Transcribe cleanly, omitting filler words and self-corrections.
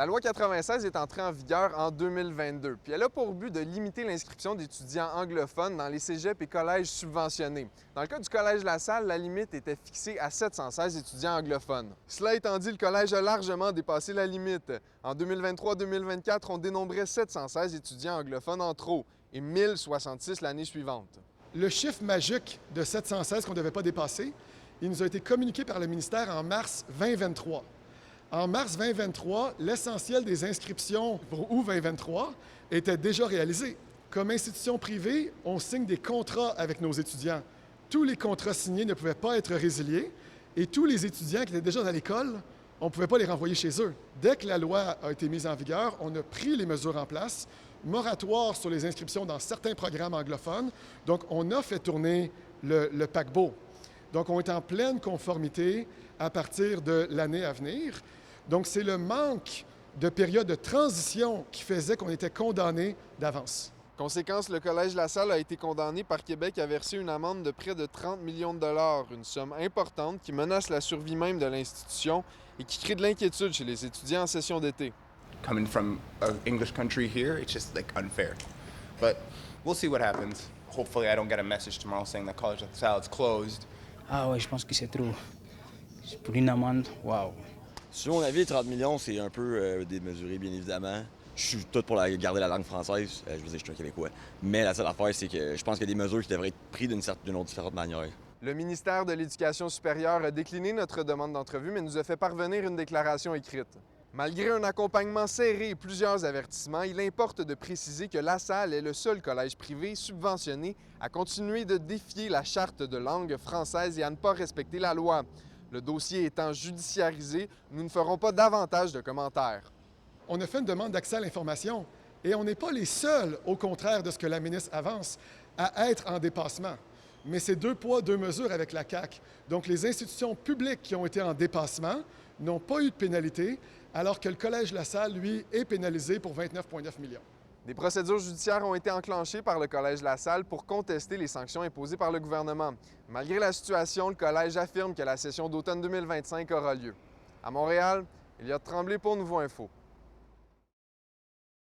La loi 96 est entrée en vigueur en 2022, puis elle a pour but de limiter l'inscription d'étudiants anglophones dans les cégeps et collèges subventionnés. Dans le cas du Collège La Salle, la limite était fixée à 716 étudiants anglophones. Cela étant dit, le collège a largement dépassé la limite. En 2023-2024, on dénombrait 716 étudiants anglophones en trop et 1066 l'année suivante. Le chiffre magique de 716 qu'on ne devait pas dépasser, il nous a été communiqué par le ministère en mars 2023. En mars 2023, l'essentiel des inscriptions pour août 2023 était déjà réalisé. Comme institution privée, on signe des contrats avec nos étudiants. Tous les contrats signés ne pouvaient pas être résiliés et tous les étudiants qui étaient déjà dans l'école, on ne pouvait pas les renvoyer chez eux. Dès que la loi a été mise en vigueur, on a pris les mesures en place, moratoire sur les inscriptions dans certains programmes anglophones. Donc, on a fait tourner le paquebot. Donc, on est en pleine conformité à partir de l'année à venir. Donc, c'est le manque de période de transition qui faisait qu'on était condamné d'avance. Conséquence, le Collège La Salle a été condamné par Québec à verser une amende de près de 30 millions de dollars, une somme importante qui menace la survie même de l'institution et qui crée de l'inquiétude chez les étudiants en session d'été. Coming from an English country here, it's just like unfair. But we'll see what happens. Hopefully I don't get a message tomorrow saying that College La Salle is closed. Ah ouais, je pense que c'est trop. Pour une amende, waouh. Sur mon avis, 30 millions, c'est un peu démesuré, bien évidemment. Je suis tout pour garder la langue française. Je veux dire, je suis un Québécois. Mais la seule affaire, c'est que je pense qu'il y a des mesures qui devraient être prises d'une autre différente manière. Le ministère de l'Éducation supérieure a décliné notre demande d'entrevue, mais nous a fait parvenir une déclaration écrite. Malgré un accompagnement serré et plusieurs avertissements, il importe de préciser que La Salle est le seul collège privé subventionné à continuer de défier la charte de langue française et à ne pas respecter la loi. Le dossier étant judiciarisé, nous ne ferons pas davantage de commentaires. On a fait une demande d'accès à l'information et on n'est pas les seuls, au contraire de ce que la ministre avance, à être en dépassement. Mais c'est deux poids, deux mesures avec la CAQ. Donc, les institutions publiques qui ont été en dépassement n'ont pas eu de pénalité, alors que le Collège La Salle, lui, est pénalisé pour 29,9 millions. Des procédures judiciaires ont été enclenchées par le Collège La Salle pour contester les sanctions imposées par le gouvernement. Malgré la situation, le Collège affirme que la session d'automne 2025 aura lieu. À Montréal, Elliott Tremblay pour Nouveau Info.